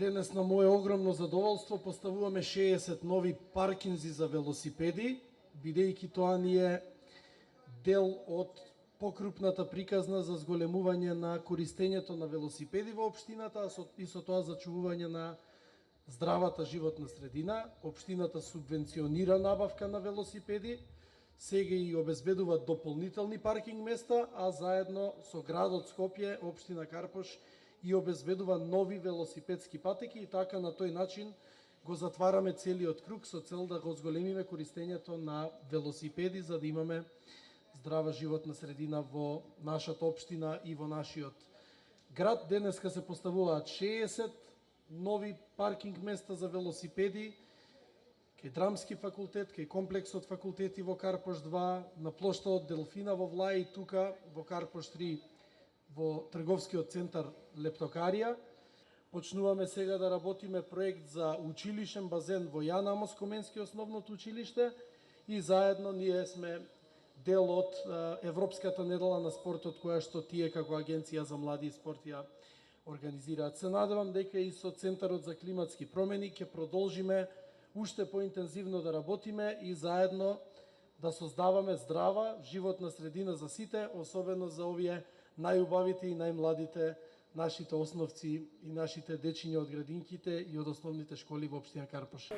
Денес на мое огромно задоволство поставуваме 60 нови паркинзи за велосипеди, бидејќи тоа ни е дел од покрупната приказна за зголемување на користењето на велосипеди во општината, и со тоа зачувување на здравата животна средина. Општината субвенционира набавка на велосипеди, сега и обезбедува дополнителни паркинг места, а заедно со градот Скопје, општина Карпош и обезбедува нови велосипедски патеки, и така на тој начин го затвараме целиот круг со цел да го зголемиме користењето на велосипеди, за да имаме здрава животна средина во нашата општина и во нашиот град. Денеска се поставуваат 60 нови паркинг места за велосипеди кај Драмски факултет, кај комплексот факултети во Карпош 2, на плоштадот Делфина во Влај, тука во Карпош 3 во трговскиот центар Лептокарија. Почнуваме сега да работиме проект за училишен базен во Јан Амос Коменски основното училиште, и заедно ние сме дел од Европската недела на спортот, која што тие како Агенција за млади и спорт ја организираат. Се надевам дека и со Центарот за климатски промени ќе продолжиме уште поинтензивно да работиме и заедно да создаваме здрава животна средина за сите, особено за овие најубавите и најмладите, нашите основци и нашите дечиња од градинките и од основните школи во општина Карпош.